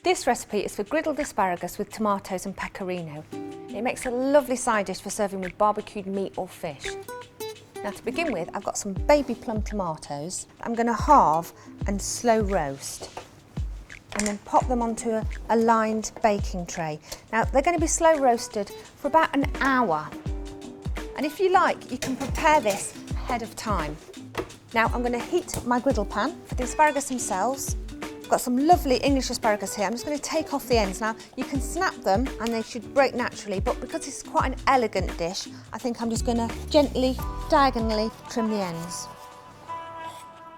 This recipe is for griddled asparagus with tomatoes and pecorino. It makes a lovely side dish for serving with barbecued meat or fish. Now to begin with, I've got some baby plum tomatoes. I'm going to halve and slow roast and then pop them onto a lined baking tray. Now they're going to be slow roasted for about an hour. And if you like, you can prepare this ahead of time. Now I'm going to heat my griddle pan for the asparagus themselves. I've got some lovely English asparagus here. I'm just going to take off the ends. Now you can snap them and they should break naturally, but because it's quite an elegant dish, I think I'm just going to gently, diagonally trim the ends.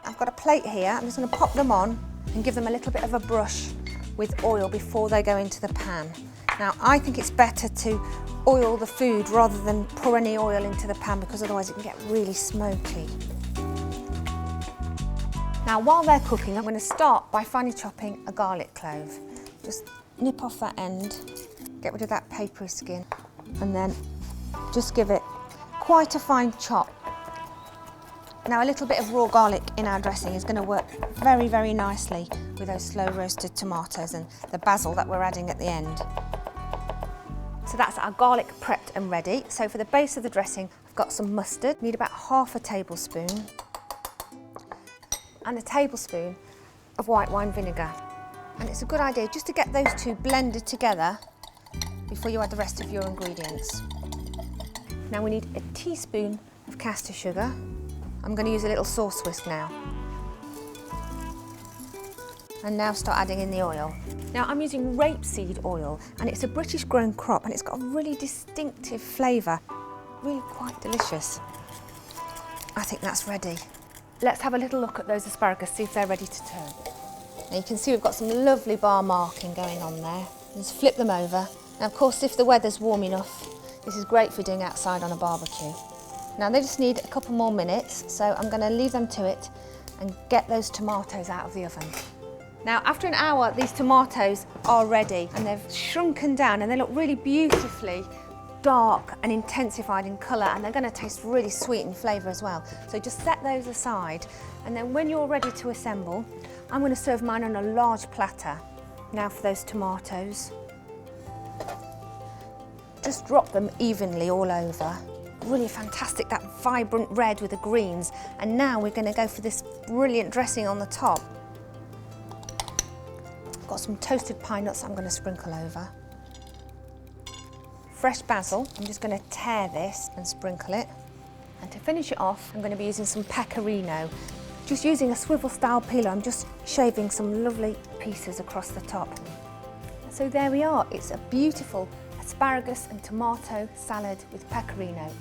I've got a plate here. I'm just going to pop them on and give them a little bit of a brush with oil before they go into the pan. Now I think it's better to oil the food rather than pour any oil into the pan because otherwise it can get really smoky. Now while they're cooking, I'm going to start by finely chopping a garlic clove. Just nip off that end, get rid of that papery skin, and then just give it quite a fine chop. Now a little bit of raw garlic in our dressing is going to work very, very nicely with those slow roasted tomatoes and the basil that we're adding at the end. So that's our garlic prepped and ready. So for the base of the dressing, I've got some mustard, need about half a tablespoon, and a tablespoon of white wine vinegar. And it's a good idea just to get those two blended together before you add the rest of your ingredients. Now we need a teaspoon of caster sugar. I'm going to use a little sauce whisk now. And now start adding in the oil. Now I'm using rapeseed oil, and it's a British grown crop and it's got a really distinctive flavour, really quite delicious. I think that's ready. Let's have a little look at those asparagus, see if they're ready to turn. Now you can see we've got some lovely bar marking going on there. Just flip them over. Now of course if the weather's warm enough, this is great for doing outside on a barbecue. Now they just need a couple more minutes, so I'm going to leave them to it and get those tomatoes out of the oven. Now after an hour these tomatoes are ready and they've shrunken down and they look really beautifully dark and intensified in colour, and they're going to taste really sweet in flavour as well. So just set those aside, and then when you're ready to assemble, I'm going to serve mine on a large platter. Now for those tomatoes. Just drop them evenly all over. Really fantastic, that vibrant red with the greens. And now we're going to go for this brilliant dressing on the top. I've got some toasted pine nuts I'm going to sprinkle over. Fresh basil, I'm just going to tear this and sprinkle it. And to finish it off, I'm going to be using some pecorino. Just using a swivel style peeler, I'm just shaving some lovely pieces across the top. So there we are, it's a beautiful asparagus and tomato salad with pecorino.